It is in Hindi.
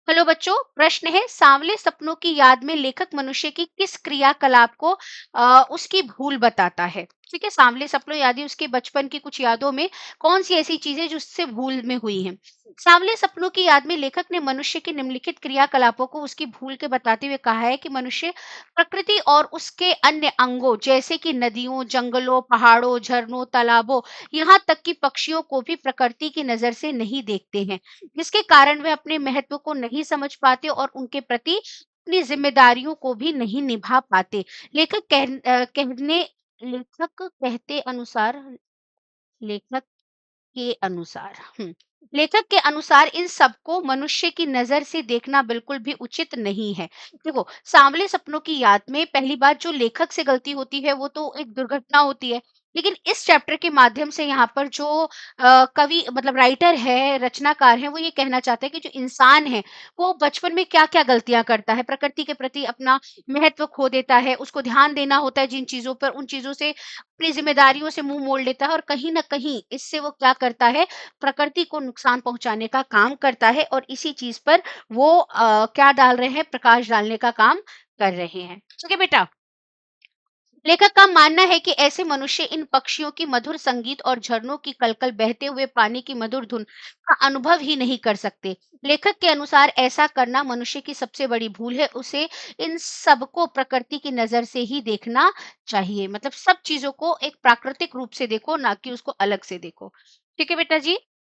हेलो बच्चों, प्रश्न है सांवले सपनों की याद में लेखक मनुष्य की किस क्रियाकलाप को उसकी भूल बताता है। ठीक है, सांवले सपनों यादें उसके बचपन की कुछ यादों में कौन सी ऐसी चीजें जो उससे भूल में हुई हैं। सांवले सपनों की याद में लेखक ने मनुष्य के निम्नलिखित क्रियाकलापों को उसकी भूल के बताते हुए कहा है कि मनुष्य प्रकृति और उसके अन्य अंगों जैसे कि नदियों, जंगलों, पहाड़ों, झरनों, तालाबों, यहाँ तक कि पक्षियों को भी प्रकृति की नजर से नहीं देखते हैं, जिसके कारण वे अपने महत्व को नहीं समझ पाते और उनके प्रति अपनी जिम्मेदारियों को भी नहीं निभा पाते। लेखक कहते अनुसार लेखक के अनुसार लेखक के अनुसार इन सबको मनुष्य की नजर से देखना बिल्कुल भी उचित नहीं है। देखो, सांवले सपनों की याद में पहली बात जो लेखक से गलती होती है वो तो एक दुर्घटना होती है। लेकिन इस चैप्टर के माध्यम से यहाँ पर जो कवि मतलब राइटर है, रचनाकार है, वो ये कहना चाहते हैं कि जो इंसान है वो बचपन में क्या क्या गलतियां करता है, प्रकृति के प्रति अपना महत्व खो देता है, उसको ध्यान देना होता है जिन चीजों पर, उन चीजों से अपनी जिम्मेदारियों से मुंह मोड़ लेता है और कहीं ना कहीं इससे वो क्या करता है, प्रकृति को नुकसान पहुंचाने का काम करता है और इसी चीज पर वो क्या डाल रहे हैं, प्रकाश डालने का काम कर रहे हैं। ठीक है बेटा। लेखक का मानना है कि ऐसे मनुष्य इन पक्षियों की मधुर संगीत और झरनों की कलकल, बहते हुए पानी की मधुर धुन का अनुभव ही नहीं कर सकते। लेखक के अनुसार ऐसा करना मनुष्य की सबसे बड़ी भूल है। उसे इन सबको प्रकृति की नजर से ही देखना चाहिए। मतलब सब चीजों को एक प्राकृतिक रूप से देखो, ना कि उसको अलग से देखो। ठीक है बेटा जी।